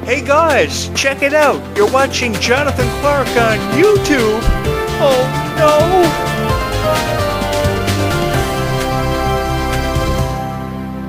Hey guys, check it out. You're watching Jonathan Clarke on YouTube. Oh no!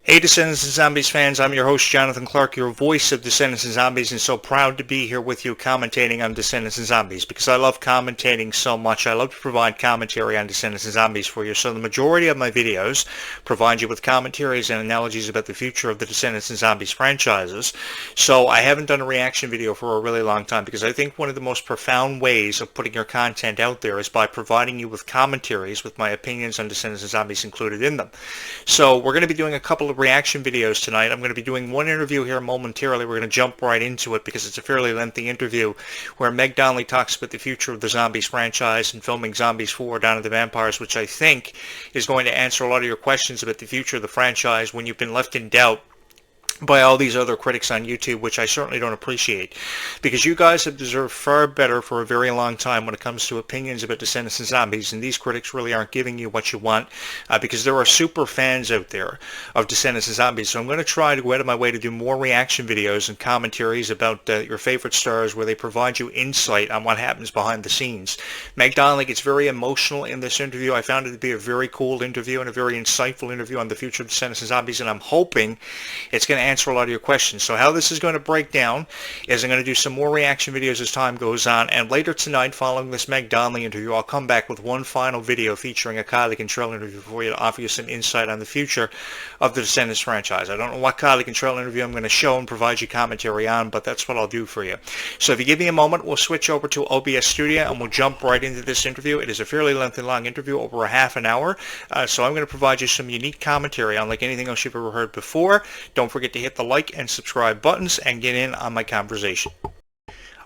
Hey Descendants and Zombies fans, I'm your host Jonathan Clarke, your voice of Descendants and Zombies, and so proud to be here with you commentating on Descendants and Zombies because I love commentating so much. I love to provide commentary on Descendants and Zombies for you. So the majority of my videos provide you with commentaries and analogies about the future of the Descendants and Zombies franchises. So I haven't done a reaction video for a really long time because I think one of the most profound ways of putting your content out there is by providing you with commentaries with my opinions on Descendants and Zombies included in them. So we're going to be doing a couple of reaction videos tonight. I'm going to be doing one interview here momentarily. We're going to jump right into it because it's a fairly lengthy interview where Meg Donnelly talks about the future of the Zombies franchise and filming Zombies 4 Dawn of the Vampires, which I think is going to answer a lot of your questions about the future of the franchise when you've been left in doubt by all these other critics on YouTube, which I certainly don't appreciate, because you guys have deserved far better for a very long time when it comes to opinions about Descendants and Zombies, and these critics really aren't giving you what you want because there are super fans out there of Descendants and Zombies. So I'm going to try to go out of my way to do more reaction videos and commentaries about your favorite stars where they provide you insight on what happens behind the scenes. Meg Donnelly gets very emotional in this interview. I found it to be a very cool interview and a very insightful interview on the future of Descendants and Zombies, and I'm hoping it's going to answer a lot of your questions. So how this is going to break down is I'm going to do some more reaction videos as time goes on, and later tonight following this Meg Donnelly interview I'll come back with one final video featuring a Kylie Control interview for you to offer you some insight on the future of the Descendants franchise. I don't know what Kylie Control interview I'm going to show and provide you commentary on, but that's what I'll do for you. So if you give me a moment, we'll switch over to OBS Studio and we'll jump right into this interview. It is a fairly lengthy long interview, over a half an hour, so I'm going to provide you some unique commentary unlike anything else you've ever heard before. Don't forget to hit the like and subscribe buttons and get in on my conversation.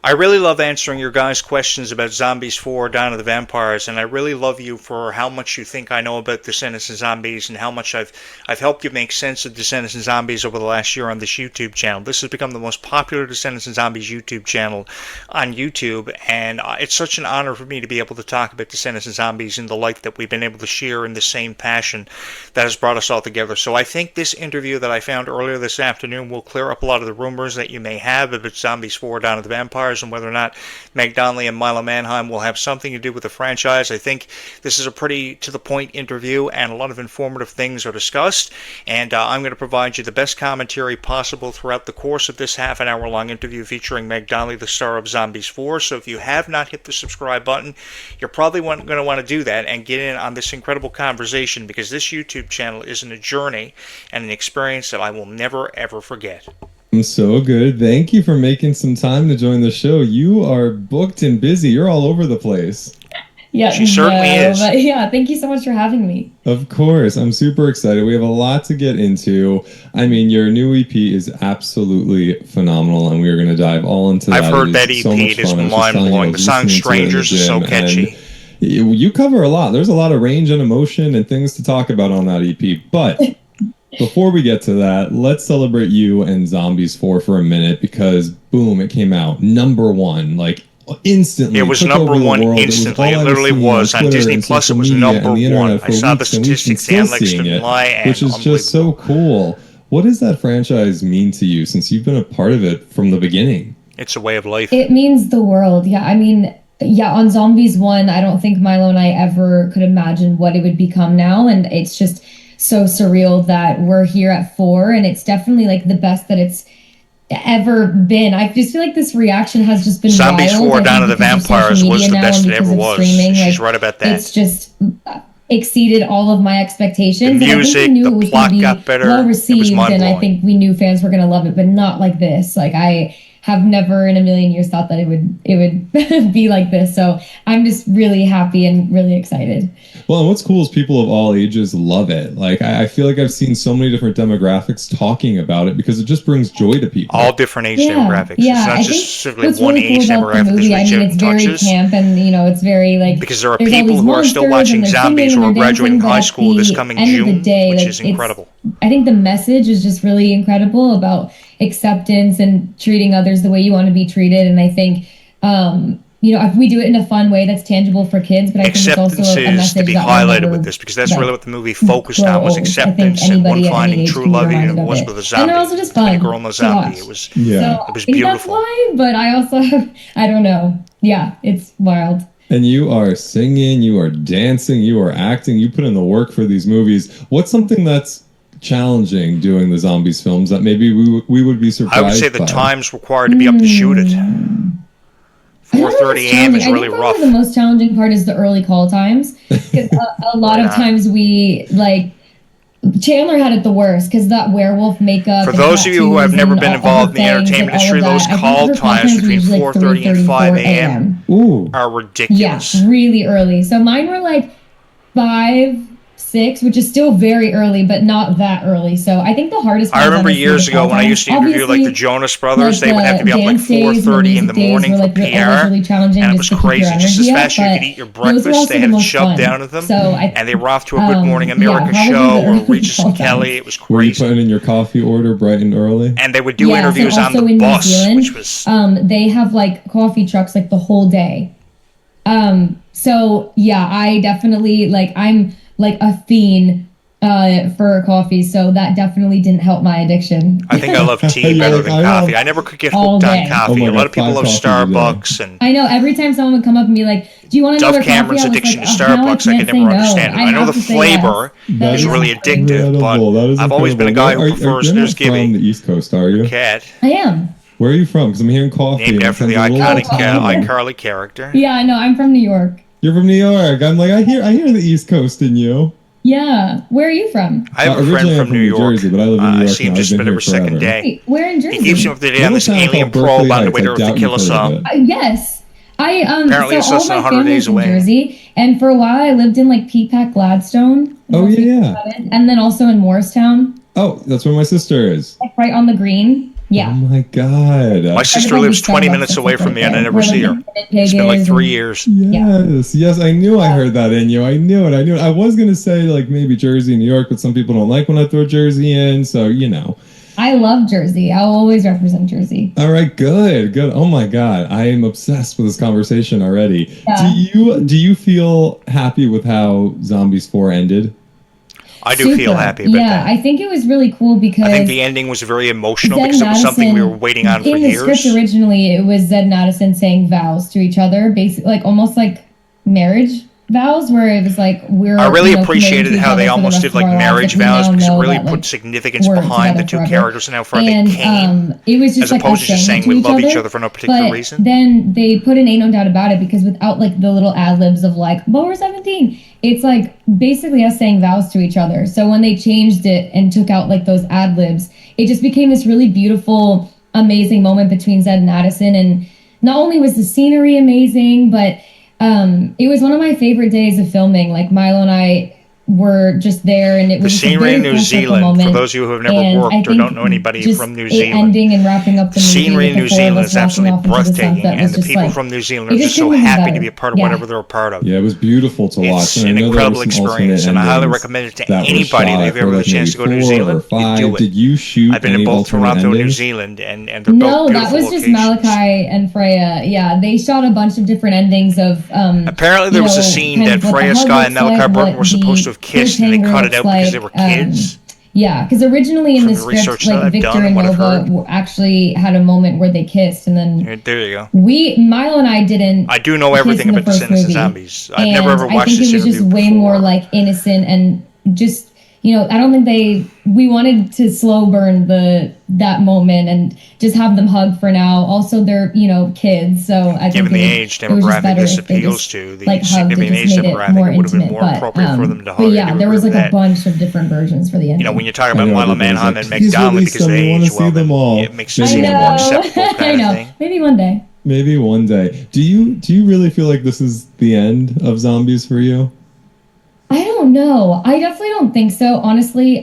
I really love answering your guys' questions about Zombies 4, Dawn of the Vampires, and I really love you for how much you think I know about Descendants and Zombies and how much I've helped you make sense of Descendants and Zombies over the last year on this YouTube channel. This has become the most popular Descendants and Zombies YouTube channel on YouTube, and it's such an honor for me to be able to talk about Descendants and Zombies and the like that we've been able to share in the same passion that has brought us all together. So I think this interview that I found earlier this afternoon will clear up a lot of the rumors that you may have about Zombies 4, Dawn of the Vampires, and whether or not Meg Donnelly and Milo Manheim will have something to do with the franchise. I think this is a pretty to-the-point interview, and a lot of informative things are discussed, and I'm going to provide you the best commentary possible throughout the course of this half-an-hour-long interview featuring Meg Donnelly, the star of Zombies 4. So if you have not hit the subscribe button, you're probably going to want to do that and get in on this incredible conversation, because this YouTube channel is a journey and an experience that I will never, ever forget. I'm so good. Thank you for making some time to join the show. You are booked and busy. You're all over the place. Yeah, she certainly is. But yeah, thank you so much for having me. Of course. I'm super excited. We have a lot to get into. I mean, your new EP is absolutely phenomenal, and we're going to dive all into that. I've heard that EP. It is mind-blowing. The song Strangers is so catchy. You cover a lot. There's a lot of range and emotion and things to talk about on that EP, but before we get to that, let's celebrate you and Zombies 4 for a minute, because boom, it came out #1, like instantly. It was #1 instantly. It literally was. On Disney Plus, it was #1. I saw the statistics. The analytics didn't lie, which is just so cool. What does that franchise mean to you, since you've been a part of it from the beginning? It's a way of life. It means the world. Yeah, I mean, yeah, on Zombies 1, I don't think Milo and I ever could imagine what it would become now, and it's just so surreal that we're here at 4, and it's definitely like the best that it's ever been. I just feel like this reaction has just been Zombies wild. 4 Dawn of the Vampires was the best it ever was. She's right about that. It's just exceeded all of my expectations. The music, and I think we knew the it was plot got better. Well received, and I think we knew fans were going to love it, but not like this. Like, I have never in a million years thought that it would be like this. So I'm just really happy and really excited. Well, and what's cool is people of all ages love it. Like, I feel like I've seen so many different demographics talking about it because it just brings joy to people. All different age demographics. Yeah, it's not just simply one age demographic. It's very camp, and it's very like, because there are people who are still watching Zombies who are graduating high school this coming June, which is incredible. I think the message is just really incredible about acceptance and treating others the way you want to be treated, and I think if we do it in a fun way that's tangible for kids, but I think it's also acceptance a is message to be that highlighted will with never, this, because that's like, really what the movie focused grow on, was old. I think acceptance and anybody one at any finding age true can be love, even reminded if it of was it. with a And zombie, they're also just between a fun girl and a to zombie. watch. It was Yeah. So it I was think that's beautiful. why, but I also, I don't know. Yeah, it's wild. And you are singing, you are dancing, you are acting, you put in the work for these movies. What's something that's challenging doing the zombies films that maybe we would be surprised I would say the by? times required to be up to shoot it. I don't know if 4:30 it's a.m. is challenging. really I think rough. probably the most challenging part is the early call times. Because a lot Right of on. times we, like, Chandler had it the worst because that werewolf makeup. For and those of you who have tattoos never and been all involved in the her fangs and entertainment all of industry, that. those I think call her times were between usually 4:30 and 3:30, 5 4 a.m. Ooh. are Yeah, ridiculous. really early. So mine were like 5, 6, which is still very early, but not that early. So I think the hardest part I remember honestly, years the ago call when I times, used to interview like the obviously, Jonas Brothers, like they would have to the be up like dance days and the 4:30 in the music days morning were for like always PR, really challenging and it just was to keep your crazy. Just as energy up. fast as you But could eat your those were breakfast, also they the had it most shoved fun. down to them, So and they were off to a Good Morning yeah, America probably show the or early Regis call and Kelly. times. It was Were you crazy. putting in your coffee order bright and early? And they would do Yes, and interviews on also the in New bus, Zealand, which was they have like coffee trucks like the whole day. So yeah, I definitely like I'm like a fiend for coffee, so that definitely didn't help my addiction. I think I love tea You're better like, than I coffee. love I never could get all hooked on day. coffee. Oh my A lot God, of people 5 love coffees a day. Starbucks, and I know every time someone would come up and be like, "Do you want Dove another Cameron's coffee?" addiction to I was like, "Oh, no, I Starbucks, I can't can say never no. understand it. I know have the to say flavor yes. That is is really addictive, incredible. That is but I've always been a guy incredible. who prefers You're not Nurse from Gibby. the East Coast, are you? Cat, I am. Where are you from? Because I'm hearing coffee. named and it after the sounds a little iconic Italian. iCarly character. Yeah, I know. I'm from New York. You're from New York. I'm like, I hear the East Coast in you. Yeah. Where are you from? I have a friend Originally I'm from New York. Jersey, but I live in New I York see him now. just I've been about here every second forever. day. Wait, where in Jersey? He keeps me up to date on Little this town alien called Berkeley probe on the Heights. way I to doubt Tequila you've heard of Song. it. Yes. I Apparently it's so all less than my 100 days family's in away. Jersey, and for a while I lived in like Peapack, Gladstone. Oh, yeah. And then also in Morristown, Oh, that's where my sister is. like right on the green. Yeah. Oh my God. My sister Everybody lives 20 Starbucks minutes that's, away like, from right me, and I there, never where, see her. like, the Pig It's been like is 3 and- years. Yes, I knew I heard that in you. I knew it. I was gonna say like maybe Jersey, New York, but some people don't like when I throw Jersey in, so you know. I love Jersey. I'll always represent Jersey. All right, good. Oh my God, I am obsessed with this conversation already. Yeah. Do you feel happy with how Zombies 4 ended? I do feel happy about that. I think it was really cool because I think the ending was very emotional Zed because it was something we Madison- were waiting on for in the years. script originally, it was Zed and Addison saying vows to each other, basically like almost like marriage vows, where it was like we're. I really committed appreciated to each how other they for the almost rest did of like our lives. marriage Like, we vows now because it know really that, put like, significance we're behind the together two forever. characters and how far And they came, it was just as like opposed us to just saying to we each love each other, other for no particular but reason. then they put an ain't no doubt about it because without like the little ad libs of like, but we're 17, it's like basically us saying vows to each other. So when they changed it and took out like those ad libs, it just became this really beautiful, amazing moment between Zed and Addison. And not only was the scenery amazing, but it was one of my favorite days of filming. Like Milo and I were just there, and it The was just a scenery very in New full circle Zealand, for moment. those of you who have never And I worked or think don't know anybody just from New it Zealand, ending and wrapping up the the movie scenery in with the New four of Zealand us is walking absolutely off into the breathtaking, sunset and was the just people like, from New Zealand it are just just so couldn't have been happy better. to be a part of Yeah. whatever they're a part of. Yeah, it was beautiful to watch. It's and I an know there incredible were some experience, alternate and I highly endings recommend it to that were anybody shot that if you ever for, have a like, chance to go to New 4 or Zealand, you 5. do it. Did you shoot I've been in any both alternate Toronto and New endings? Zealand, and they're No, both that beautiful was just locations. Malachi and Freya. Yeah, they shot a bunch of different endings of. Apparently there was a scene kind that of what the Freya hub Sky and looks Malachi like, Burton what were supposed to the have kissed, and they cliffhanger cut it looks out because they were like, kids. Yeah, because originally in From the the script, research that like I've Victor done and and what I've Nova heard. actually had a moment where they kissed, and then There you go. Milo and I didn't. I do know kiss everything in the about first Descendants and movie. Zombies. I've And never ever I watched think this it was interview just way before. more like innocent and just I don't think we wanted to slow burn that moment and just have them hug for now. Also, they're kids, so I Given think the age it was just demographic better this if they appeals just, to, the like hugged. It significant just age made it demographic, more it would have been intimate. more appropriate for them to hug. But I yeah, do there agree was with like a that. bunch of different versions for the ending. When you talk I about know Milo everybody's Manheim like, and "Please McDonnelly release because of them, the we wanna age, see well, them then all." it makes it I seem more know. acceptable I kind of know. thing. Maybe one day. Maybe one day. Do you really feel like this is the end of Zombies for you? I don't know. I definitely don't think so. Honestly,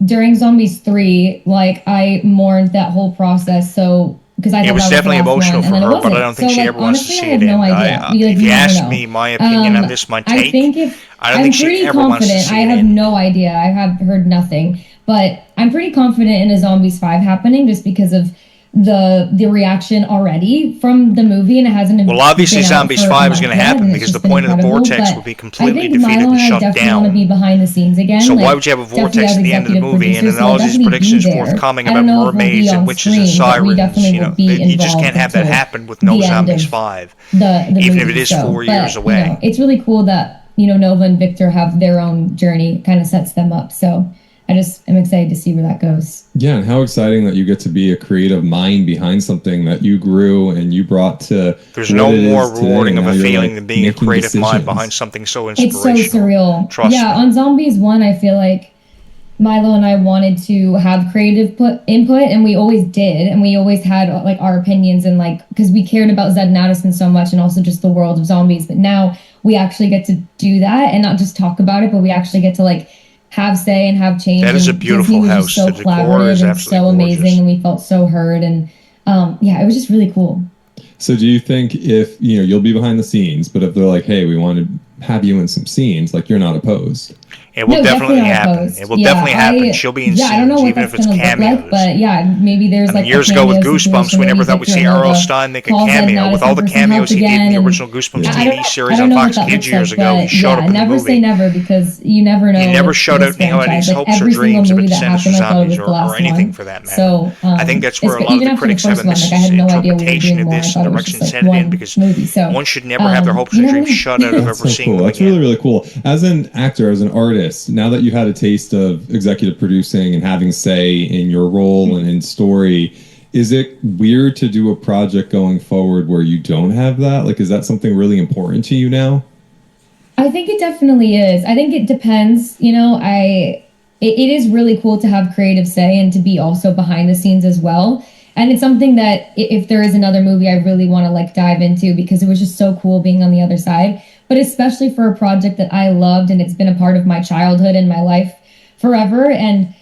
during Zombies 3, like I mourned that whole process. So because I thought It was that definitely the last emotional one, for and then her, it but I wasn't. don't think So, she like, ever wants to honestly, see I it have no end. idea. If you never asked know. me my opinion on this, my I take, think if I don't I'm think she pretty ever wants to confident. see I it have end. no idea. I have heard nothing, but I'm pretty confident in a Zombies 5 happening just because of the reaction already from the movie, and it hasn't. Well, obviously, been out Zombies for a 5 is month going to yet, happen and because it's the just been point of the incredible, vortex but will be I completely think defeated Milo and and I shut definitely want to down. be behind the scenes again. So like, why would you have a vortex definitely as at the end of the executive movie and producers, then we'll all these definitely be predictions there. forthcoming I about don't know if we'll be mermaids and on witches and screen, but we sirens? definitely will be You just involved can't have that until happen with no the end Zombies of 5, the even movie. if it is So, 4 years but away. it's really cool that Nova and Victor have their own journey. Kind of sets them up. So I just am excited to see where that goes. Yeah, and how exciting that you get to be a creative mind behind something that you grew and you brought to. There's no more rewarding of a feeling like than being a creative mind decisions. behind something so It's inspirational. so surreal. Trust yeah, me. on Zombies 1, I feel like Milo and I wanted to have creative input, and we always did, and we always had like our opinions, and like because we cared about Zed and Addison so much, and also just the world of zombies. But now we actually get to do that and not just talk about it, but we actually get to like have say and have change. That is and a beautiful Disney was house. just so The decor collaborative is and absolutely so gorgeous. amazing, and we felt so heard, and yeah, it was just really cool. So do you think if you'll be behind the scenes, but if they're like, hey, we want to have you in some scenes, like you're not opposed? It will No, definitely not happen. opposed. It will definitely happen. She'll be in I don't know scenes, what even if that's it's gonna look cameos. like, but yeah, maybe there's like years a ago with cameo Goosebumps, situation we where never maybe thought we'd Victor see and R.L. Nova Stein make a calls Ed and cameo with Addison all the for some cameos help he did in again, the and original Goosebumps I don't TV know- series I on don't know Fox what that Kids looks years like, ago. He but showed up in the never movie. say never, because you never know. You never with shut this out any franchise. Like hopes or every single dreams about movie that Descendants happened, of I thought it was Zombies the last or anything one. for that matter. So I think that's where a lot of even the after the critics have first a one, like I had no idea we were misinterpretation doing of more. I this thought and it was direction just like set it in one because movie. So one should never have their hopes and you never dreams know. shut out of That's ever so seeing cool. them That's again. really, really cool. As an actor, as an artist, now that you had a taste of executive producing and having say in your role and in story, is it weird to do a project going forward where you don't have that? Like, is that something really important to you now? I think it definitely is. I think it depends. It is really cool to have creative say and to be also behind the scenes as well. And it's something that if there is another movie, I really want to like dive into, because it was just so cool being on the other side. But especially for a project that I loved, and it's been a part of my childhood and my life forever. And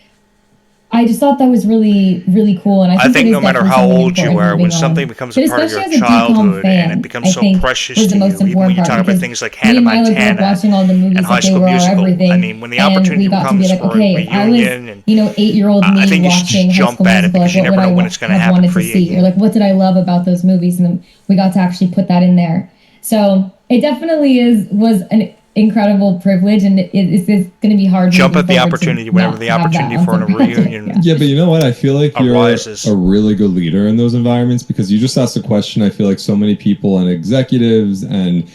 I just thought that was really, really cool. And I think no matter how old you are, when something becomes a part of your childhood and it becomes so precious to you, even when you talk about things like Hannah Montana watching all the movies and High School Musical, I mean, when the opportunity comes for a reunion, and 8-year-old me I think you should watching just High jump School at it Musical, because you like, never what know would when I it's going to have happen wanted for to you see, or again. like what did I love about those movies, and then we got to actually put that in there. So it definitely was an incredible privilege, and it's going to be hard. Jump at the opportunity whenever the opportunity for a reunion. Yeah, but you know what? I feel like you're arises. a really good leader in those environments, because you just asked a question I feel like so many people and executives and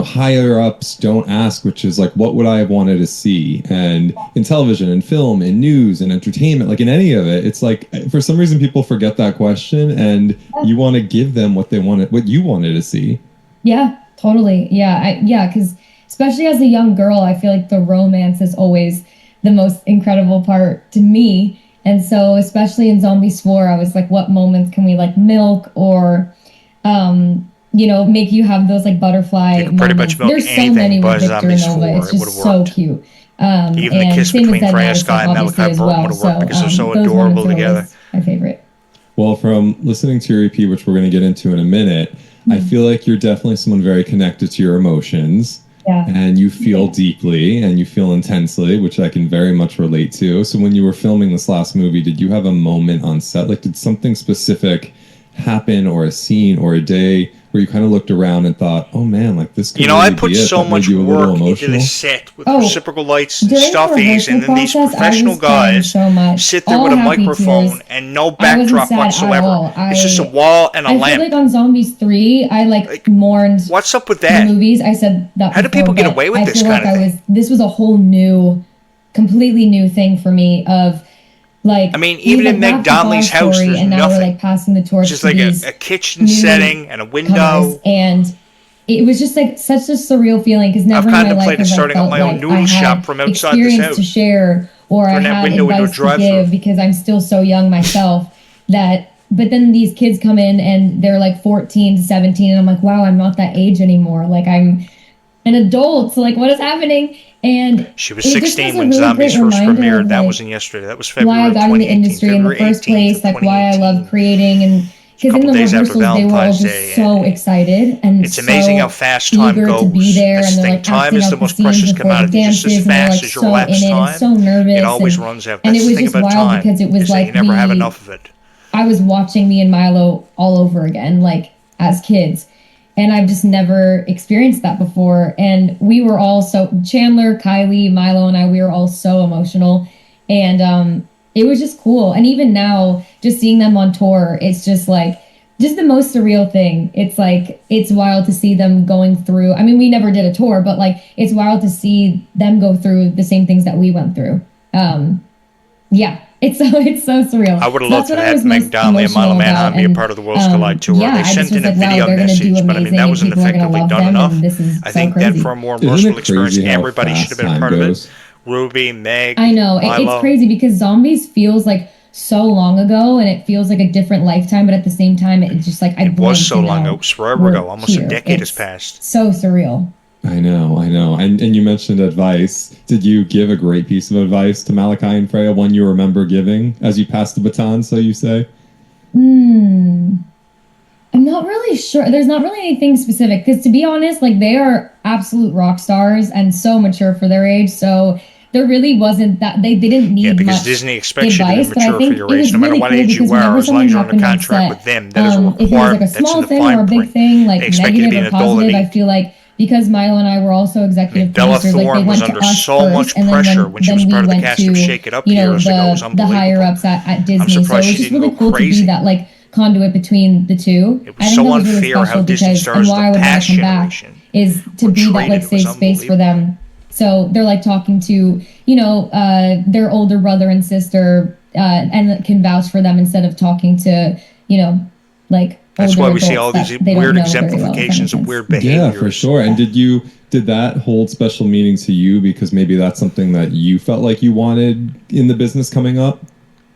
higher ups don't ask, which is like, what would I have wanted to see? And in television and film and news and entertainment, like in any of it, it's like for some reason people forget that question, and you want to give them what they wanted, what you wanted to see. Yeah, totally. Yeah, because especially as a young girl, I feel like the romance is always the most incredible part to me. And so, especially in Zombies 4, I was like, what moments can we like milk or, make you have those like butterfly You can pretty moments. much milk There's so anything many by with Victor Zombies and 4. Nova. It's It would just have so worked. cute. Even the kiss between Freya, Sky, and Malachi Burton would have worked because they're so adorable together. My favorite. Well, from listening to your EP, which we're going to get into in a minute, I feel like you're definitely someone very connected to your emotions. Yeah. And you feel deeply and you feel intensely, which I can very much relate to. So when you were filming this last movie, did you have a moment on set? Like, did something specific happen, or a scene or a day where you kind of looked around and thought, oh man, like this could really I put be it. so That much made you a little work into emotional? this set with reciprocal lights and during the stuffies, and then these rehearsal process, professional I was crying guys so much. sit there All with a happy microphone tears. and no I wasn't backdrop sad at whatsoever. all. It's just a wall and a I lamp. feel like on Zombies 3, I mourned What's up with the that? movies. I said that How do before, people get but away with I this feel kind like of thing? this was a whole new, completely new thing for me of like, I mean, even in Meg Donnelly's house, there's and now nothing. we're like passing the torch Just to like these a kitchen setting and a window. comers, and it was just like such a surreal feeling, because never in my life contemplated have I starting up felt my own like noodle I shop had from outside this experience house. to share, or I Turn that had window into a advice to drive-thru. give, because I'm still so young myself. But then these kids come in and they're like 14 to 17, and I'm like, wow, I'm not that age anymore. Like, I'm an adult. So like, what is happening? And she was 16 when Zombies first premiered. That wasn't yesterday. That was February why I got in the 2018. industry in the first place, like why I love creating, and because in the days after rehearsals they were all Valentine's just Day, so excited and it's amazing how fast time eager goes. to be there, That's and the they're thing. like Time acting is out the the most scenes precious before the commodity. Just dances, as and they're fast like as your so in elapsed it time, and so nervous. it always and, runs out. and That's it the was thing just about wild time. because it was is that like you never have enough of it. I was watching me and Milo all over again, like as kids. And I've just never experienced that before. And we were all Chandler, Kylie, Milo, and I, we were all so emotional. And it was just cool. And even now, just seeing them on tour, it's just like, just the most surreal thing. It's like, it's wild to see them going through. I mean, we never did a tour, but like, it's wild to see them go through the same things that we went through. Yeah, it's so surreal. I would have loved to have Meg Donnelly and Milo Manheim be a part of the Worlds Collide tour. Yeah, they sent in a video message, but I mean, that wasn't effectively done enough. I think that for a more immersive experience, everybody should have been a part of it. Ruby, Meg, I know, Milo. It's crazy because Zombies feels like so long ago, and it feels like a different lifetime, but at the same time, it's just like it was so long ago. It was forever ago. Almost a decade has passed. So surreal. I know. And you mentioned advice. Did you give a great piece of advice to Malachi and Freya, one you remember giving as you passed the baton, so you say? I'm not really sure. There's not really anything specific, because to be honest, like, they are absolute rock stars and so mature for their age, so there really wasn't that they didn't need because much Disney expects advice, you to be mature for your age, no matter really what cool age you are, as long as you're on a contract with them. That is a requirement. If it was like a small thing or a big thing, like negative or positive, I feel like because Milo and I were also executive producers, like they went to us first, and then when we went to, you know, the higher ups at Disney. So it was just really cool to be that like conduit between the two. It was so unfair how Disney stars why I would want to come back is to be that like safe space for them. So they're like talking to, you know, their older brother and sister, and can vouch for them instead of talking to, you know, like. That's why we see all these weird exemplifications of weird behavior. Yeah, for sure. And did that hold special meaning to you because maybe that's something that you felt like you wanted in the business coming up?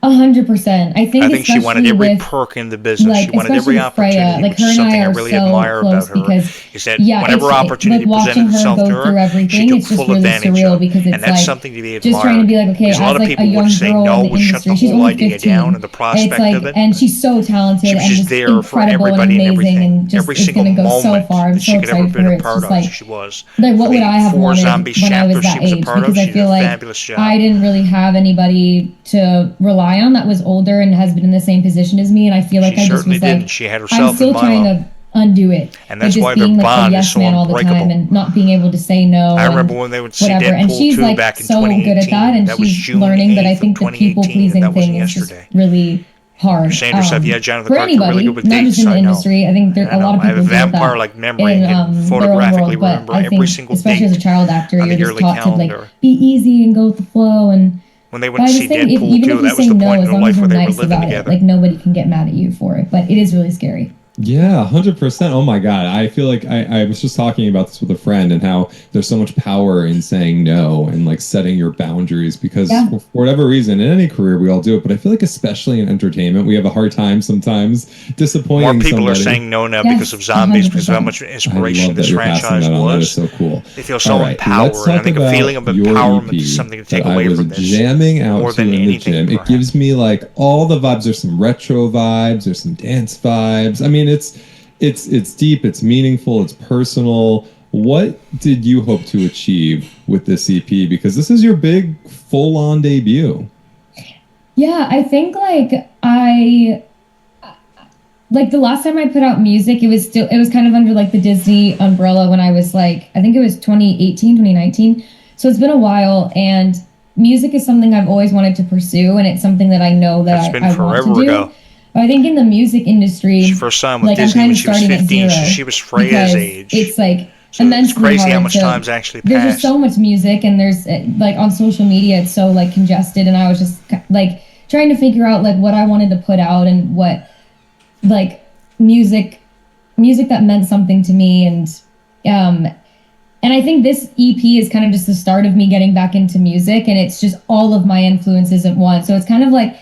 100%. I think she wanted every perk in the business. Like, she wanted every opportunity, Freya, like, which is something I really admire about her. Is that whenever opportunity presented itself to her, she took full advantage of it. And that's something to be admired. Just trying to be like, okay, because a lot of people would say no, would shut the whole idea down and the prospect of it. And she's so talented and just there for everybody and everything. Every single moment that she could ever been a part of, she was. Like, what would I have wanted when I was that age? Because I feel like I didn't really have anybody to rely on that was older and has been in the same position as me, and I feel like I just was like, she had herself I'm still trying to undo it. And that's why their bond is so unbreakable. And not being able to say no. I remember when they would see whatever. Deadpool and she's 2 like back in so 2018. good at that, and she's June learning. But I 8th think the people pleasing thing is just really hard. You're saying to yourself, yeah, Jonathan for Clarke, anybody, really good with not dates. just in the industry. I think there a lot of people I have a vampire-like memory and can photographically remember every single date. Especially as a child actor, you're just taught to like be easy and go with the flow and. When they went to see Deadpool 2, that was the point in their life where they were living together. Like, nobody can get mad at you for it, but it is really scary. Yeah, 100%. Oh my God. I feel like I was just talking about this with a friend and how there's so much power in saying no and like setting your boundaries because for whatever reason, in any career, we all do it. But I feel like especially in entertainment, we have a hard time sometimes disappointing More people somebody. Are saying no now because of Zombies, 100%. Because of how much inspiration this franchise was. That is so cool. They feel so empowered. And I think a feeling of empowerment is something to take away from this. Jamming out more than anything. It gives me like all the vibes. There's some retro vibes. There's some dance vibes. I mean, it's deep, it's meaningful, it's personal. What did you hope to achieve with this EP? Because this is your big full-on debut. Yeah, I think like the last time I put out music, it was kind of under like the Disney umbrella when I was like, I think it was 2018, 2019. So it's been a while, and music is something I've always wanted to pursue, and it's something that I know that I want to do. Ago. I think in the music industry, she first signed with Disney when she was 15, so she was Freya's age. It's like so immensely it's crazy hard how much time's actually passed. There's just so much music, and there's like on social media, it's so like congested, and I was just like trying to figure out like what I wanted to put out and what like music that meant something to me, and I think this EP is kind of just the start of me getting back into music, and it's just all of my influences at once. So it's kind of like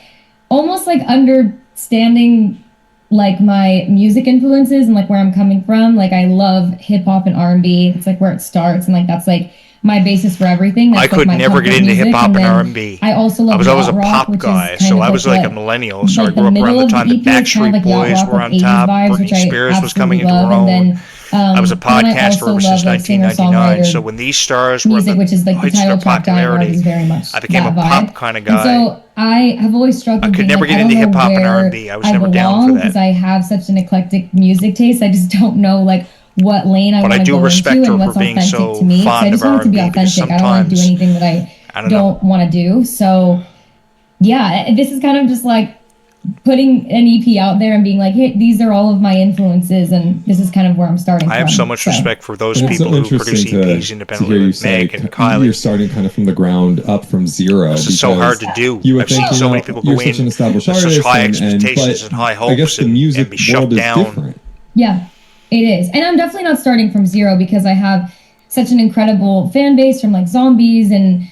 almost like understanding like my music influences and like where I'm coming from. Like I love hip hop and R&B. It's like where it starts, and like that's like my basis for everything. That's I could never get into hip hop and R&B. I also love. I was always a pop guy, so I was like a millennial. So I grew up around the time the Backstreet Boys were on top, Britney Spears was coming into her own. I was a podcaster since 1999. So when these stars were music, which is like the title track, popularity, is very much I became a pop kind of guy. So I have always struggled. I could being never like, get I don't into know hip hop and where R&B. I was I never down belong for that. because I have such an eclectic music taste. I just don't know like what lane I But I want to do go respect into her and for what's being authentic so to me. So I fond just of want it to be R&B, because authentic. I don't want to do sometimes- anything that I don't want to do. So yeah, this is kind of just like putting an EP out there and being like, hey, these are all of my influences, and this is kind of where I'm starting I have from. so much respect for those And it's people so who produce interesting EPs to independently, hear you like say Meg and Kylie. you're starting kind of from the ground up from zero. This is so hard to do. You would I've think, seen you so know, many people you're go such in an established with such artist high and expectations but and high hopes I guess the music and be shut world is down. different. Yeah, it is. And I'm definitely not starting from zero because I have such an incredible fan base from like Zombies and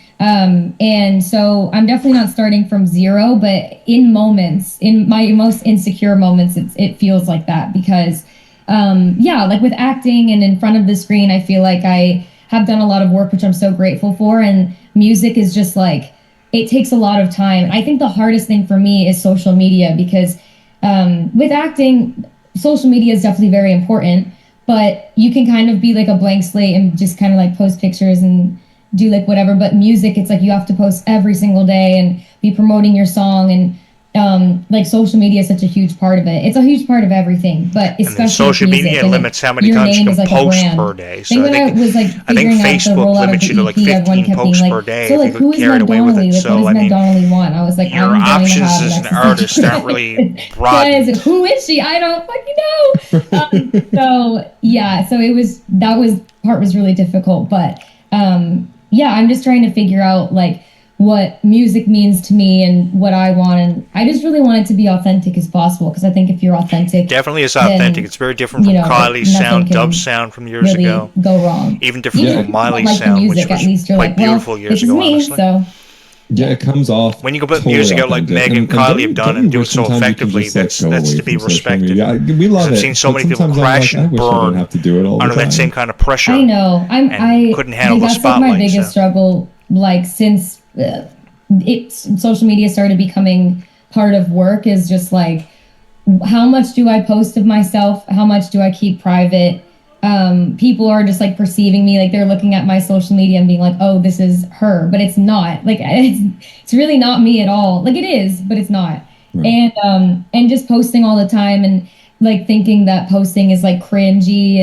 so I'm definitely not starting from zero, but in moments, in my most insecure moments, it feels like that because yeah, like with acting and in front of the screen, I feel like I have done a lot of work, which I'm so grateful for. And music is just like, it takes a lot of time. I think the hardest thing for me is social media because with acting, social media is definitely very important, but you can kind of be like a blank slate and just kind of like post pictures and do like whatever. But music, it's like you have to post every single day and be promoting your song, and like social media is such a huge part of it. It's a huge part of everything, but especially And then social music, media and limits how many your times you name can is like a post brand. per day. I So think when I was like I think figuring out the Facebook rollout of limits the you to like EP, everyone 15 kept being posts like, per day so if like you who get is carried Meg away with Donnelly? it. Like So what I does Meg mean, Donnelly want? I was like, your I'm going to options have as an next artist aren't really broadened. who is she? I don't fucking know. So yeah, so that part was really difficult, but yeah, I'm just trying to figure out like what music means to me and what I want, and I just really want it to be authentic as possible because I think if you're authentic, Definitely is then, authentic. It's very different from you know, Kylie's nothing sound, can Dub's sound from years really ago. go wrong. Even different Yeah. from Miley's Like the sound, which music, was at least you're quite like, well, beautiful years this is ago, me, honestly. so Yeah, it comes off. When you can put totally music out like authentic. Meg and Kylie have done don't and you do it wish so sometimes you can effectively, just, like, that's go away to be from social respected. media? We love I've it. seen so but many people sometimes I'm crash like, and I wish I didn't burn have to do it all under the time. that same kind of pressure. I know. I couldn't handle the that's like my spotlight, biggest so. struggle. Like since social media started becoming part of work, is just like how much do I post of myself? How much do I keep private? People are just like perceiving me, like they're looking at my social media and being like, oh, this is her, but it's not. Like it's really not me at all. Like it is, but it's not. Right. And just posting all the time and like thinking that posting is like cringy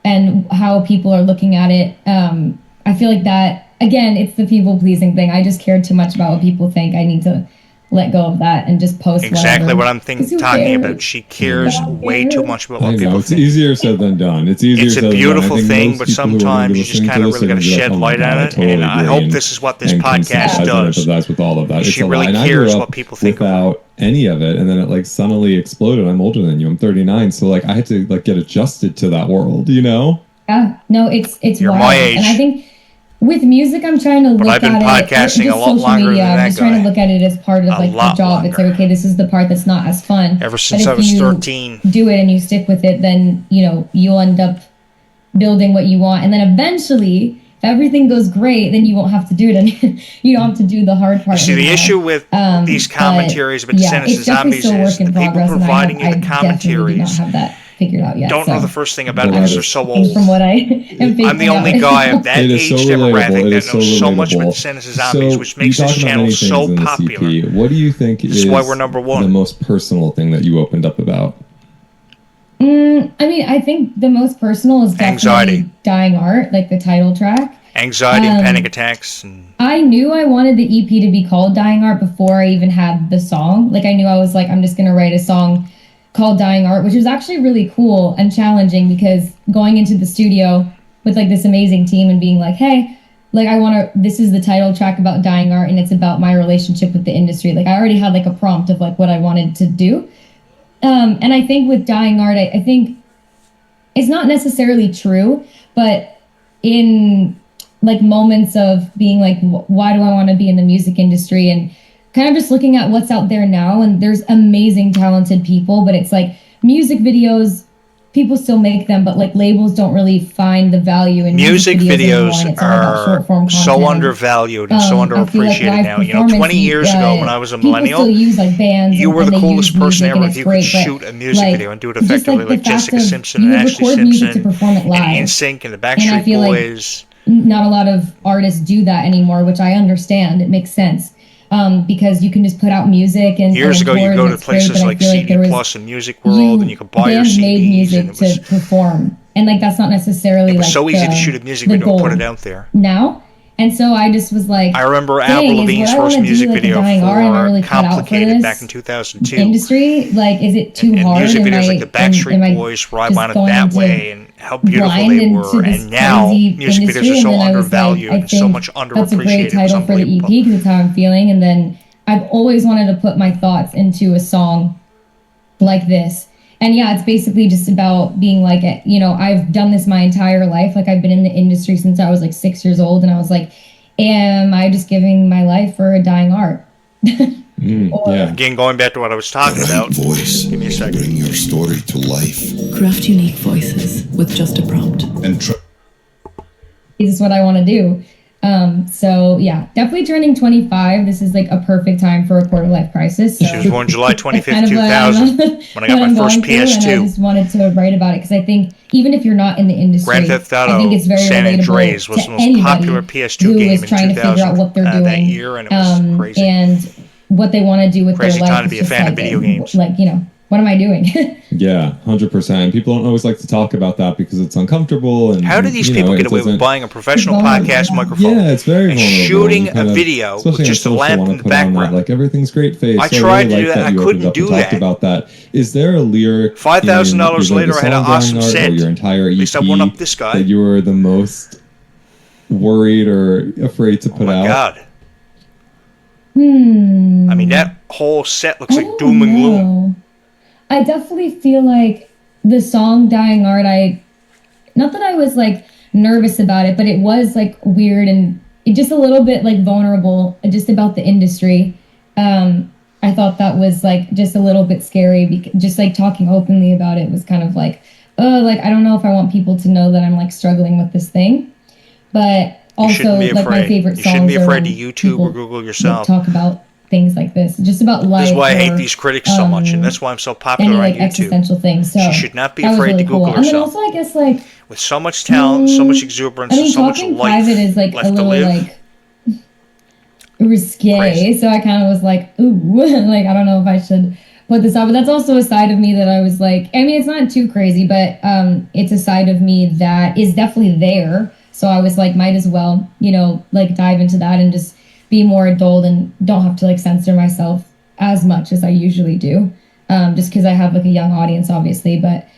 and how people are looking at it. I feel like that again, it's the people pleasing thing. I just cared too much about what people think. I need to let go of that and just post Exactly whatever. what I'm 'Cause who talking cares? about. She cares way too much about I what know people it's think. easier said than done. It's easier It's said a than done. I beautiful think thing, most but people who are gonna sometimes be you just listening kind to of this really are got to gonna be like, shed "Oh my light God, on I it, totally and I agree," hope this is what this and podcast sympathize does. and empathize with all of that. She It's a really lot. And I cares grew what up people think of her. without any of it, and then it like suddenly exploded. I'm older than you. I'm 39, so like I had to like get adjusted to that world, you know? Yeah, no, it's You're wild. my And I age. think with music, I'm trying to look I've been at it, podcasting just a lot social longer media, than I'm that just trying guy. to look at it as part of A like the lot job. It's longer. like, okay, this is the part that's not as fun. Ever But since if I was you 13. do it and you stick with it, then, you know, you'll end up building what you want. And then eventually, if everything goes great, then you won't have to do it. And you don't have to do the hard part. See, the anymore. issue with these But, commentaries about Descendants and it's definitely Zombies still is work in the people progress, and providing you I the definitely do not commentaries have that figured out yet. don't know so. the first thing about it But because they're so old. From what I am figuring I'm the only out. guy of that It is age so demographic relatable. It that is so knows so much about relatable. Descendants and Zombies, So which makes you this talk about channel many so things in this popular. EP. What do you think This is why we're number one. the most personal thing that you opened up about? I mean, I think the most personal is definitely Anxiety. Dying Art, like the title track. Anxiety and panic attacks. And I knew I wanted the EP to be called Dying Art before I even had the song. Like I knew I was like, I'm just gonna write a song called Dying Art, which was actually really cool and challenging because going into the studio with like this amazing team and being like, hey, like this is the title track about dying art and it's about my relationship with the industry. Like I already had like a prompt of like what I wanted to do. And I think with dying art, I think it's not necessarily true, but in like moments of being like, why do I want to be in the music industry? And kind of just looking at what's out there now, and there's amazing, talented people, but it's like music videos, people still make them, but like labels don't really find the value in music videos anymore, and it's all about short-form are so content. undervalued and so I feel like underappreciated live now. You know, performance, 20 years ago when I was a millennial, people still use like bands. you were and the they coolest use person music, ever and if you it's great, could shoot but, a music like, video and do it just, effectively, the like fact Jessica of Simpson you and would Ashley record music to Simpson perform it and live. NSYNC and the And I Backstreet feel like Boys. not a lot of artists do that anymore, which I understand. It makes sense. because you can just put out music and years ago you go to places like CD Plus and Music World, and you could buy your CDs. Made music to perform, and like that's not necessarily it was so easy to shoot a music video and put it out there. Now. And so I just was like, I remember Avril Lavigne's first music video for Complicated back in 2002. Industry, like, is it too hard? Music videos like the Backstreet Boys, Where I Want It That Way, and how beautiful they were. And now music videos are so undervalued and so much underappreciated. That's a great title for the EP because it's how I'm feeling. And then I've always wanted to put my thoughts into a song like this. And yeah, it's basically just about being like, you know, I've done this my entire life. Like I've been in the industry since I was like 6 years old. And I was like, am I just giving my life for a dying art? Yeah. Again, going back to what I was talking about. Voice. Give me a second. Bring your story to life. Craft unique voices with just a prompt. And this is what I want to do. So yeah, definitely turning 25. This is like a perfect time for a quarter life crisis. So she was born July 25th, 2000, when I got my first PS2. And I just wanted to write about it because I think even if you're not in the industry, Grand Theft Auto I think it's very San Andreas was to the most popular PS2 game in 2000 to figure out what they're doing, that year, and it was crazy. And what they want to do with crazy their life. Time to be a fan like, of video games. Like, you know, what am I doing? Yeah, 100%. People don't always like to talk about that because it's uncomfortable. And how do these people get away with buying a professional podcast microphone? Yeah, it's very and vulnerable. shooting a video with just a lamp in the background. Like everything's great face. I tried to do that. I couldn't do that. About that. Is there a lyric? $5,000 later, I had an awesome set. Your entire EP at least I won up this guy. That you were the most worried or afraid to put out. Oh my God. I mean, that whole set looks like doom and gloom. I definitely feel like the song Dying Art, not that I was like nervous about it, but it was like weird and just a little bit like vulnerable just about the industry. I thought that was like just a little bit scary because just like talking openly about it was kind of like, oh, like I don't know if I want people to know that I'm like struggling with this thing. But also like my favorite songs. You shouldn't be afraid to YouTube or Google yourself. Talk about things like this, just about life. This is why I hate these critics so much, and that's why I'm so popular on YouTube. Existential things. So she should not be afraid to Google herself. And then also, I guess like with so much talent, so much exuberance, and so much life private is like a little like risque. Crazy. So I kind of was like, ooh, like I don't know if I should put this out, but that's also a side of me that I was like, I mean, it's not too crazy, but it's a side of me that is definitely there. So I was like, might as well, you know, like dive into that and just be more adult and don't have to like censor myself as much as I usually do. Just because I have like a young audience, obviously. But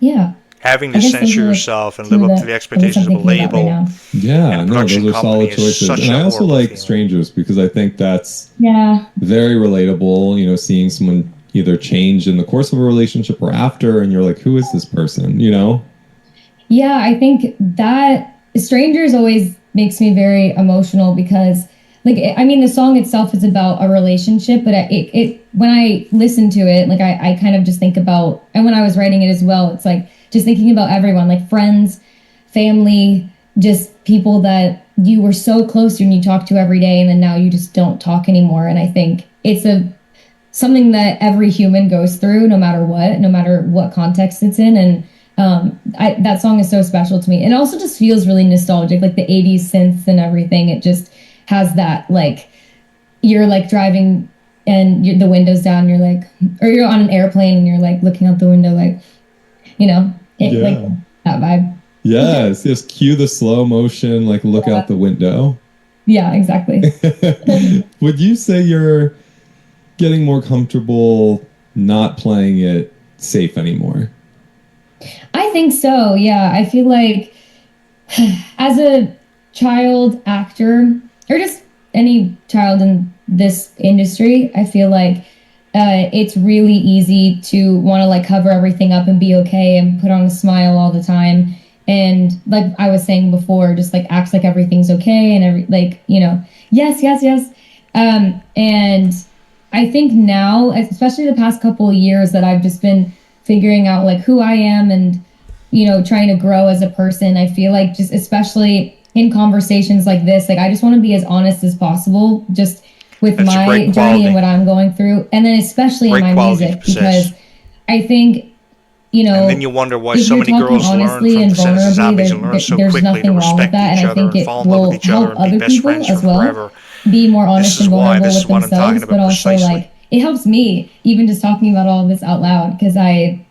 yeah. Having to censor yourself and live up to the expectations of a label. Yeah, no, those are solid choices. And I also like Strangers because I think that's very relatable, you know, seeing someone either change in the course of a relationship or after, and you're like, who is this person, you know? Yeah, I think that Strangers always makes me very emotional because, like, I mean, the song itself is about a relationship, but it when I listen to it, like, I kind of just think about, and when I was writing it as well, it's like just thinking about everyone, like friends, family, just people that you were so close to and you talk to every day, and then now you just don't talk anymore. And I think it's something that every human goes through, no matter what context it's in. And that song is so special to me. It also just feels really nostalgic, like the 80s synths and everything. It just has that, like, you're like driving and the window's down, you're like, or you're on an airplane and you're like looking out the window, like, you know, like that vibe. Yes, just cue the slow motion, like look out the window. Yeah, exactly. Would you say you're getting more comfortable not playing it safe anymore? I think so, yeah. I feel like as a child actor, or just any child in this industry, I feel like it's really easy to want to like cover everything up and be okay and put on a smile all the time. And like I was saying before, just like acts like everything's okay and like, you know, yes. And I think now, especially the past couple of years, that I've just been figuring out like who I am and, you know, trying to grow as a person. I feel like just especially in conversations like this, like I just want to be as honest as possible just with my journey and what I'm going through. And then especially in my music, because I think, you know, and then you wonder why so many girls learn from Descendants and Zombies and learn so quickly to respect each other and fall in love with each other and be best friends forever. be more honest and vulnerable this with is what I'm talking themselves, about but also precisely. like it helps me even just talking about all of this out loud because I'm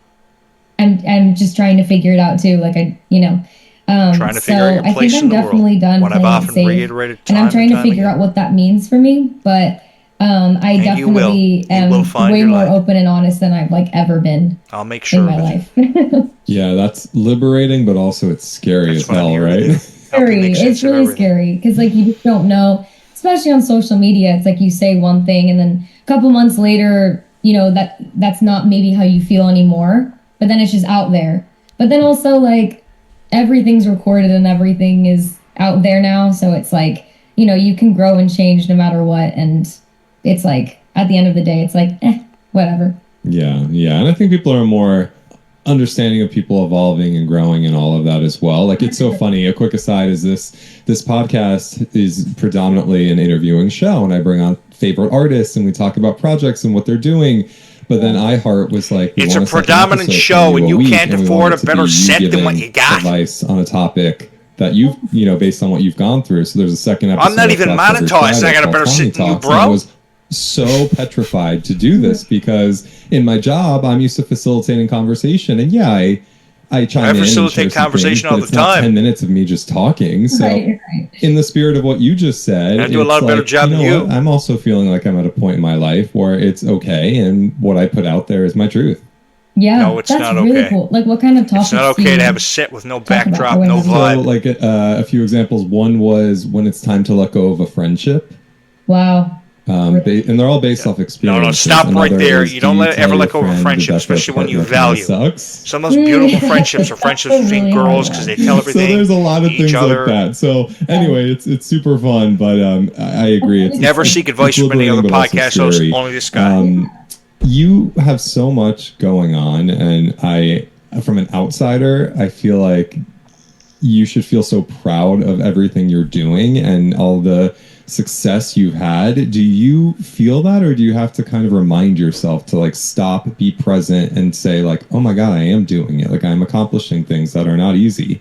just trying to figure it out too. Like Trying to figure out your place I think in the I'm definitely world. done What I've playing it often safe, reiterated and I'm time trying and to time figure again. out what that means for me. But I And you will. definitely You will am find way your more light. open and honest than I've like ever been I'll make in sure my of it. life. Yeah, that's liberating, but also it's scary That's as what I'm hell, here to right? do. Help you Scary. make sense It's of really everything. scary because like you just don't know, especially on social media. It's like you say one thing and then a couple months later, that's not maybe how you feel anymore. But then it's just out there. But then also like everything's recorded and everything is out there now, so it's like you can grow and change no matter what, and it's like at the end of the day, it's like whatever. Yeah, and I think people are more understanding of people evolving and growing and all of that as well. Like it's so funny. A quick aside is this podcast is predominantly an interviewing show, and I bring on favorite artists and we talk about projects and what they're doing. But then iHeart was like, It's a predominant show, and you can't afford a better set than what you got. Advice on a topic that you've, based on what you've gone through. So there's a second episode. I'm not even monetized. I got a better set than you, bro. I was so petrified to do this because in my job, I'm used to facilitating conversation, and I chime in. I facilitate conversation all the time. 10 minutes of me just talking. So, Right. in the spirit of what you just said, I do a lot better job than you. I'm also feeling like I'm at a point in my life where it's okay, and what I put out there is my truth. Yeah, No, it's that's not really okay. cool. Like, what kind of topics? It's not okay to have a set with no about backdrop, or no whatever? vibe. So, like a few examples. One was when it's time to let go of a friendship. Wow. And they're all based off experience. No, stop right there. You don't ever let go of a friendship, especially when you value. Some of those beautiful friendships are friendships between Really girls hard because one. they tell everything. So there's a lot of each things other. like that. So anyway, it's super fun, but I agree. It's Never seek advice it's from any other liberating, but also podcast host, scary. only this guy. You have so much going on, and from an outsider, I feel like you should feel so proud of everything you're doing and all the success you've had. Do you feel that, or do you have to kind of remind yourself to like stop, be present, and say like, oh my God, I am doing it. Like I'm accomplishing things that are not easy.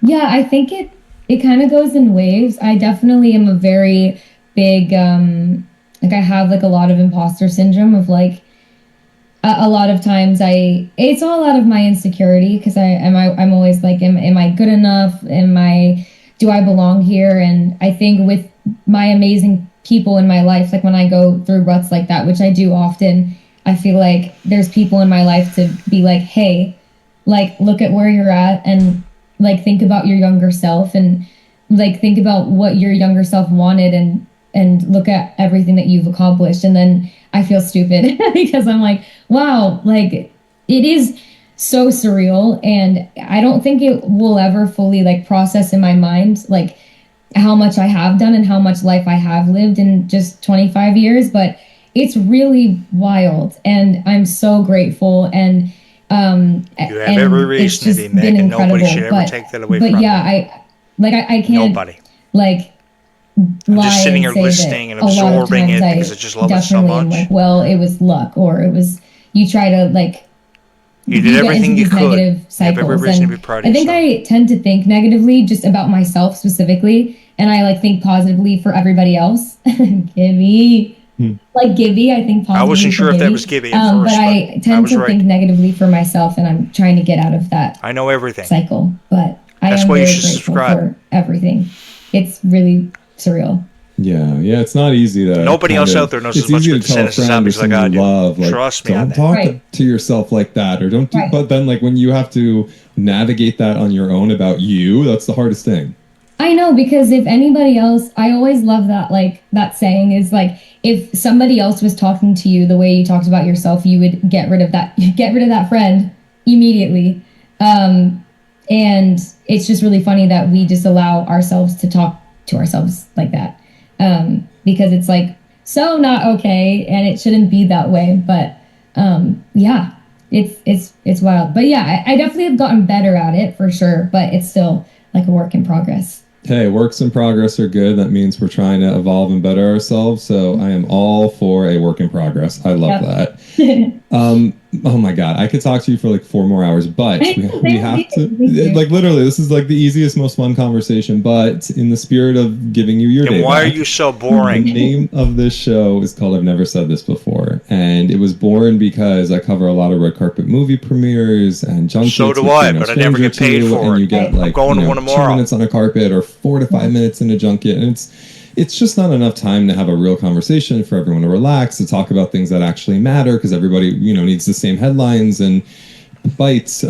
Yeah, I think it kind of goes in waves. I definitely am a very big like I have like a lot of imposter syndrome of like a lot of times it's all out of my insecurity because I'm always like am I good enough? Do I belong here? And I think with my amazing people in my life, like when I go through ruts like that, which I do often, I feel like there's people in my life to be like, hey, like look at where you're at and like think about your younger self and like think about what your younger self wanted and look at everything that you've accomplished. And then I feel stupid because I'm like, wow, like it is so surreal, and I don't think it will ever fully like process in my mind like how much I have done and how much life I have lived in just 25 years, but it's really wild and I'm so grateful, and You have every reason to be, Meg, and nobody should ever take that away from you. But yeah, I can't Nobody. like I'm just sitting here listening and absorbing it because I just love it so much. Like, well, it was luck, or it was you try to like You did everything you could. negative You have every cycles. reason to And be proud of I think yourself. I tend to think negatively just about myself specifically, and I like think positively for everybody else. Gibby. Like Gibby, I think positively. I wasn't sure for if that Gibby. was Gibby at first, but I but tend I was to right. think negatively for myself, and I'm trying to get out of that I know everything. cycle. But That's I am why you very should grateful subscribe. for everything. It's really surreal. Yeah, it's not easy to. Nobody else out there knows as much about Descendants Descendants and Zombies like I do. Love, like, Trust me on don't that. talk Right. to yourself like that, or don't do. Right. But then, like when you have to navigate that on your own about you, that's the hardest thing. I know, because if anybody else, I always love that, like, that saying is like, if somebody else was talking to you the way you talked about yourself, you would get rid of that friend immediately. And it's just really funny that we just allow ourselves to talk to ourselves like that. Because it's like, so not okay, and it shouldn't be that way. But, yeah, it's wild. But yeah, I definitely have gotten better at it for sure, but it's still like a work in progress. Hey, works in progress are good. That means we're trying to evolve and better ourselves. So I am all for a work in progress. I love that. Oh my god, I could talk to you for like 4 more hours, but we have to, like, literally, this is like the easiest, most fun conversation. But in the spirit of giving you your day And why back, are you so boring? the name of this show is called I've Never Said This Before, and it was born because I cover a lot of red carpet movie premieres and junkets. So do which, I, you know, but I never get paid to, for and it. you get like, I'm going to one 2 tomorrow. minutes on a carpet or 4 to 5 minutes in a junket, and it's just not enough time to have a real conversation for everyone to relax, to talk about things that actually matter, because everybody, you know, needs the same headlines and bites.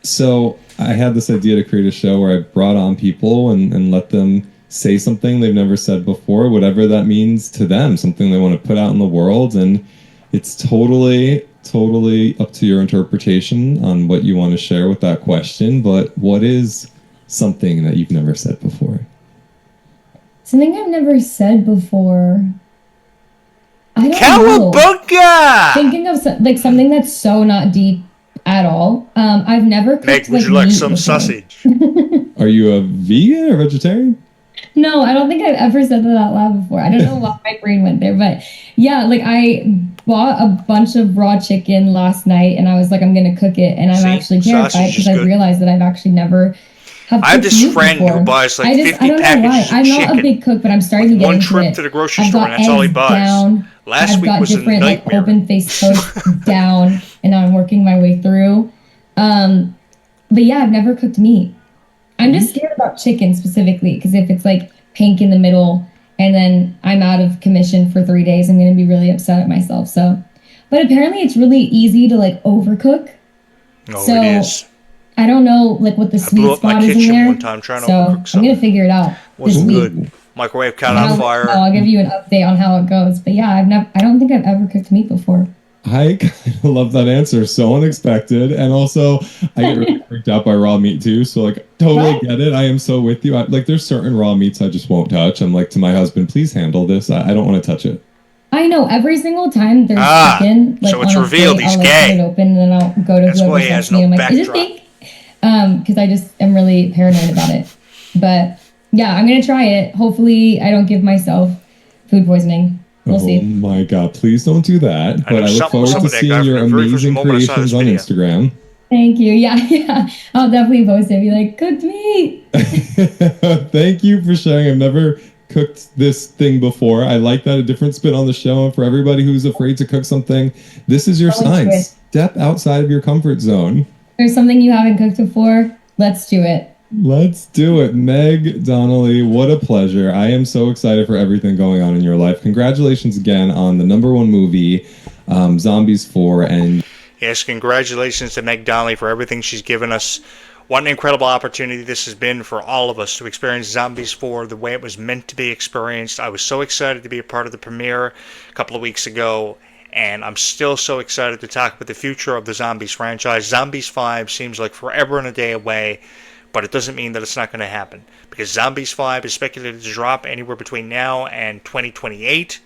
So I had this idea to create a show where I brought on people and let them say something they've never said before, whatever that means to them, something they want to put out in the world. And it's totally up to your interpretation on what you want to share with that question. But what is something that you've never said before? Something I've never said before. I don't know. Cowabunga! Thinking of like something that's so not deep at all. I've never cooked, Meg, would you like some sausage? Are you a vegan or vegetarian? No, I don't think I've ever said that out loud before. I don't know why my brain went there, but yeah, like I bought a bunch of raw chicken last night, and I was like, I'm gonna cook it, and I'm actually terrified because I realized that I've actually never. I have this friend who buys like 50 packages of I'm chicken. not a big cook, but I'm starting to get into it. One trip to the grocery store, and that's all he buys. Last week was a nightmare. I've got different like open-faced toast down, and now I'm working my way through. But yeah, I've never cooked meat. I'm just scared about chicken specifically, because if it's like pink in the middle, and then I'm out of commission for 3 days, I'm going to be really upset at myself. So, but apparently it's really easy to like overcook. Oh, so, it is. I don't know like what the sweet spot is in there. One time trying to overcook something. I'm gonna figure it out. Wasn't good. Microwave caught on fire. I'll give you an update on how it goes. But yeah, I don't think I've ever cooked meat before. I kind of love that answer. So unexpected, and also I get really freaked out by raw meat too. So like, totally get it. I am so with you. Like, there's certain raw meats I just won't touch. I'm like to my husband, please handle this. I don't want to touch it. I know every single time there's chicken, like so it's on revealed plate, he's I'll gay. Cut it open, and then I'll go to whoever sends me. I'm like, is it fake? Because I just am really paranoid about it. But yeah, I'm gonna try it. Hopefully, I don't give myself food poisoning. We'll see. Oh my god, please don't do that. But I look forward to seeing your amazing creations on Instagram. Thank you. Yeah. I'll definitely post it. Be like, cooked meat. Thank you for sharing. I've never cooked this thing before. I like that, a different spin on the show. And for everybody who's afraid to cook something, this is your sign. Step outside of your comfort zone. There's something you haven't cooked before. Let's do it. Let's do it. Meg Donnelly, what a pleasure. I am so excited for everything going on in your life. Congratulations again on the #1 movie, Zombies 4. And yes, congratulations to Meg Donnelly for everything she's given us. What an incredible opportunity this has been for all of us to experience Zombies 4 the way it was meant to be experienced. I was so excited to be a part of the premiere a couple of weeks ago. And I'm still so excited to talk about the future of the Zombies franchise. Zombies 5 seems like forever and a day away, but it doesn't mean that it's not going to happen. Because Zombies 5 is speculated to drop anywhere between now and 2028.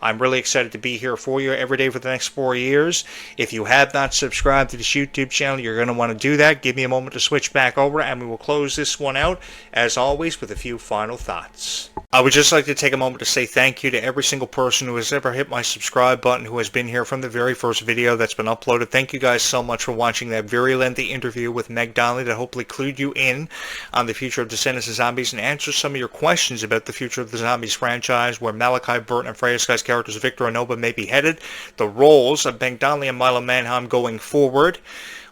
I'm really excited to be here for you every day for the next 4 years. If you have not subscribed to this YouTube channel, you're going to want to do that. Give me a moment to switch back over, and we will close this one out, as always, with a few final thoughts. I would just like to take a moment to say thank you to every single person who has ever hit my subscribe button, who has been here from the very first video that's been uploaded. Thank you guys so much for watching that very lengthy interview with Meg Donnelly that hopefully clued you in on the future of Descendants and Zombies and answered some of your questions about the future of the Zombies franchise, where Malachi, Burt, and Freya Sky's characters Victor and Nova may be headed, the roles of Meg Donnelly and Milo Manheim going forward.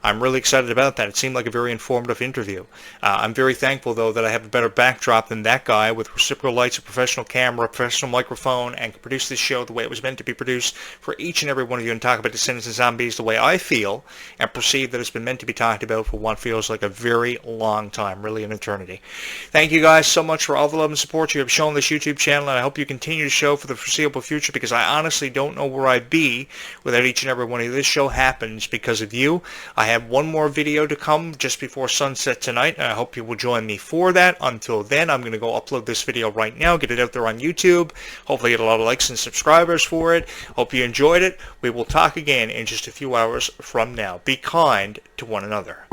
I'm really excited about that. It seemed like a very informative interview. I'm very thankful, though, that I have a better backdrop than that guy with reciprocal lights, a professional camera, a professional microphone, and can produce this show the way it was meant to be produced for each and every one of you and talk about Descendants and Zombies the way I feel and perceive that it's been meant to be talked about for what feels like a very long time, really an eternity. Thank you guys so much for all the love and support you have shown this YouTube channel, and I hope you continue to show for the foreseeable future, because I honestly don't know where I'd be without each and every one of you. This show happens because of you. I have one more video to come just before sunset tonight, and I hope you will join me for that. Until then, I'm going to go upload this video right now, get it out there on YouTube, hopefully get a lot of likes and subscribers for it. Hope you enjoyed it. We will talk again in just a few hours from now. Be kind to one another.